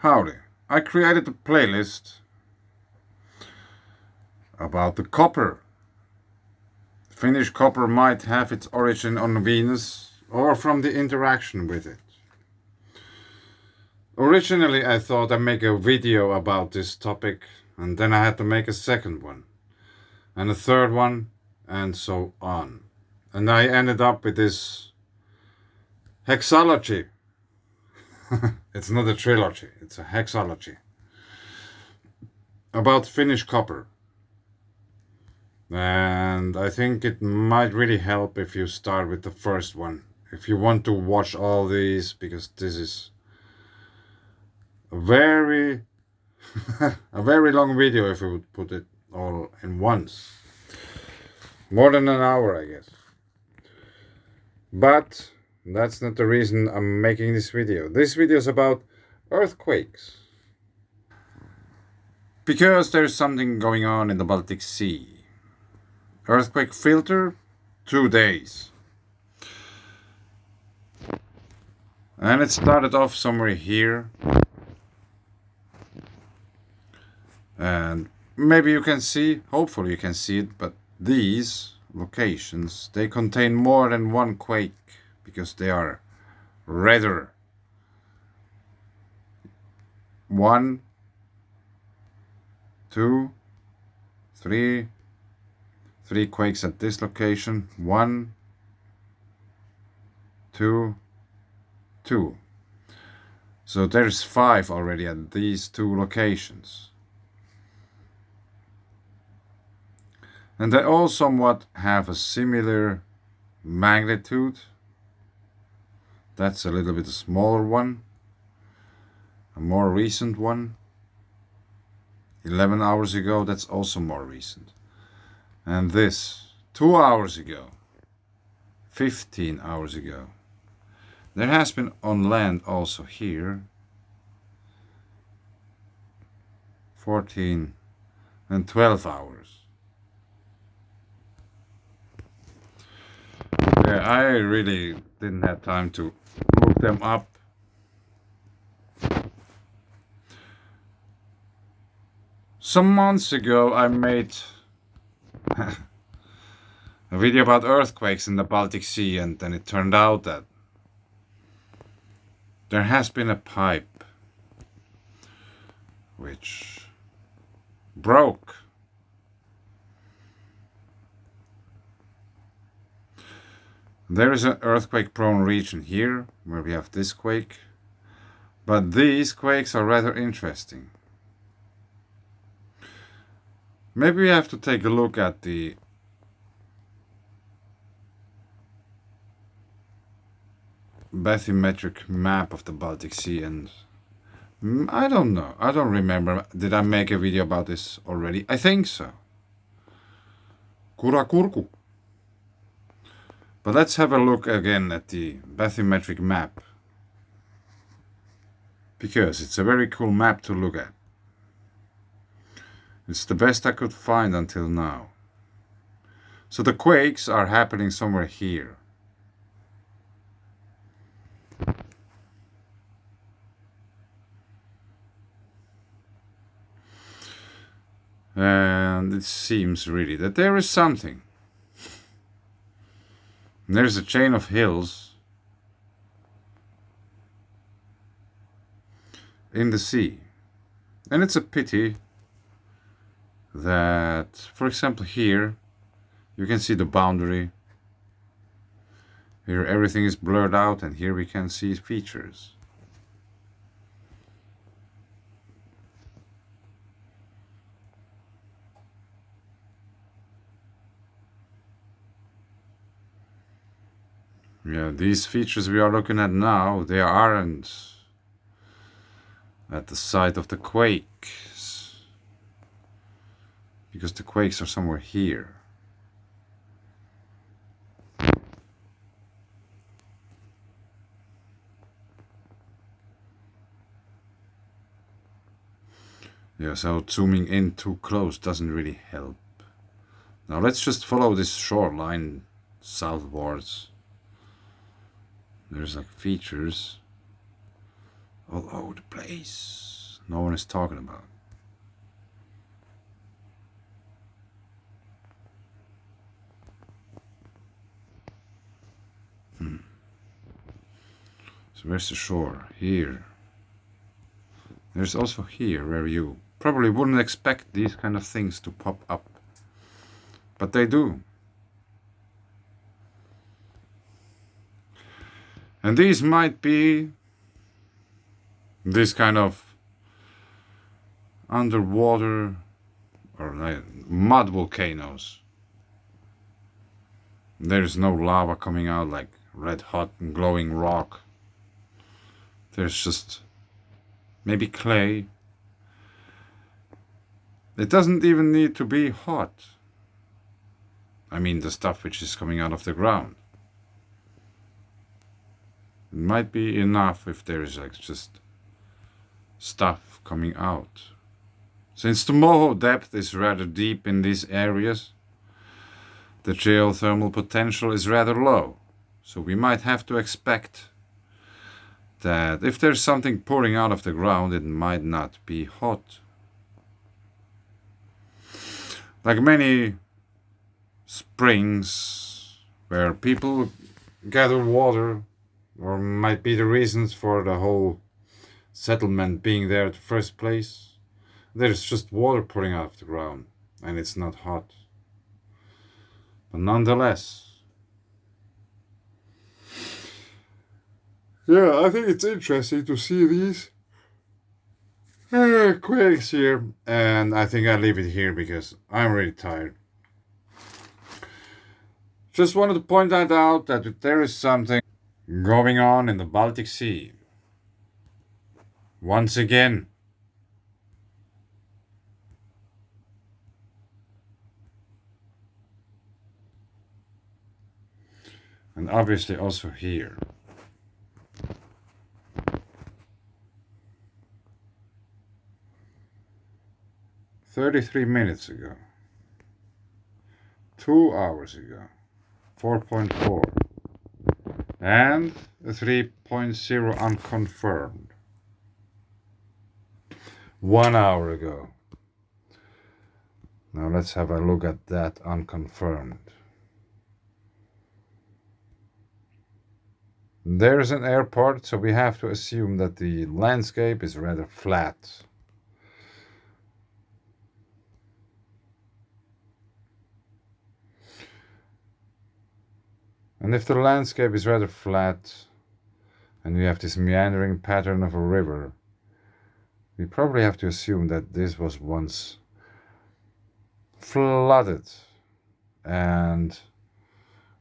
Howdy. I created a playlist about the copper. Finnish copper might have its origin on Venus or from the interaction with it. Originally, I thought I'd make a video about this topic, and then I had to make a second one, and a third one, and so on. And I ended up with this Hexalogy. It's not a trilogy, it's a hexalogy about Finnish copper. And I think it might really help if you start with the first one. If you want to watch all these, because this is a very a very long video if you would put it all in once. More than an hour, I guess. But that's not the reason I'm making this video. This video is about earthquakes. Because there's something going on in the Baltic Sea. Earthquake filter, 2 days. And it started off somewhere here. And maybe you can see, hopefully you can see it, but these locations, they contain more than one quake because they are redder. 1, 2, 3, 3 quakes at this location. 1, 2, 2. So there's 5 already at these 2 locations. And they all somewhat have a similar magnitude. That's a little bit a smaller one. A more recent one. 11 hours ago, that's also more recent. And this, 2 hours ago. 15 hours ago. There has been on land also here. 14 and 12 hours. Yeah, I really didn't have time to look them up. Some months ago I made a video about earthquakes in the Baltic Sea, and then it turned out that there has been a pipe which broke. There is an earthquake-prone region here, where we have this quake, but these quakes are rather interesting. Maybe we have to take a look at the bathymetric map of the Baltic Sea, and I don't know, I don't remember, did I make a video about this already? I think so. Kurakurku. But let's have a look again at the bathymetric map, because it's a very cool map to look at. It's the best I could find until now. So the quakes are happening somewhere here. And it seems really that there is something. There's a chain of hills in the sea. And it's a pity that, for example, here you can see the boundary. Here everything is blurred out, and here we can see features. Yeah, these features we are looking at now, they aren't at the site of the quakes, because the quakes are somewhere here. Yeah, so zooming in too close doesn't really help. Now let's just follow this shoreline southwards. There's like features all over the place. no one is talking about. So where's the shore? Here. There's also here where you probably wouldn't expect these kind of things to pop up. But they do. And these might be this kind of underwater or mud volcanoes. There's no lava coming out like red hot and glowing rock. There's just maybe clay. It doesn't even need to be hot. I mean the stuff which is coming out of the ground. It might be enough if there is like just stuff coming out. Since the moho depth is rather deep in these areas, the geothermal potential is rather low. So we might have to expect that if there's something pouring out of the ground, it might not be hot. Like many springs where people gather water, or might be the reasons for the whole settlement being there in the first place, there's just water pouring out of the ground and it's not hot. But nonetheless, yeah, I think it's interesting to see these quakes here, and I think I'll leave it here because I'm really tired. Just wanted to point that out that there is something going on in the Baltic Sea. Once again. And obviously also here. "33 minutes ago. 2 hours ago. 4.4. And a 3.0 unconfirmed. 1 hour ago. Now let's have a look at that unconfirmed. There's an airport, so we have to assume that the landscape is rather flat. And if the landscape is rather flat, and we have this meandering pattern of a river, we probably have to assume that this was once flooded, and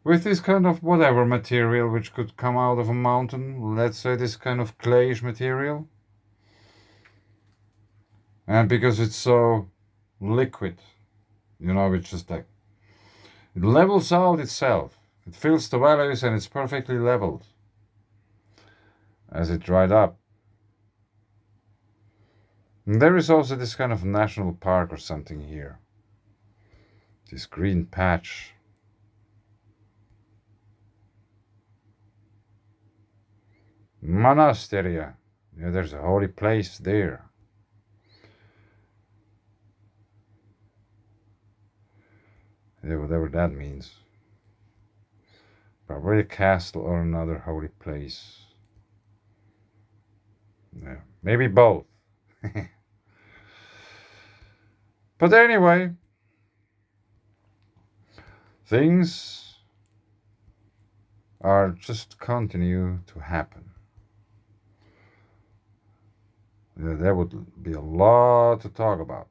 with this kind of whatever material which could come out of a mountain, let's say this kind of clayish material, and because it's so liquid, you know, it's just like, it levels out itself. It fills the valleys and it's perfectly leveled as it dried up. And there is also this kind of national park or something here. This green patch. Monasteria. Yeah, there's a holy place there. Yeah, whatever that means. Probably a castle or another holy place. Yeah, maybe both. But anyway, things are just continue to happen. Yeah, there would be a lot to talk about.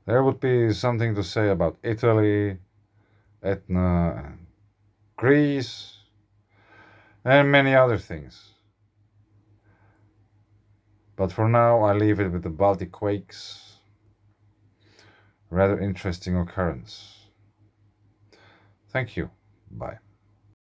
There would be something to say about Italy, Etna, and Greece, and many other things. But for now, I leave it with the Baltic Quakes. Rather interesting occurrence. Thank you. Bye.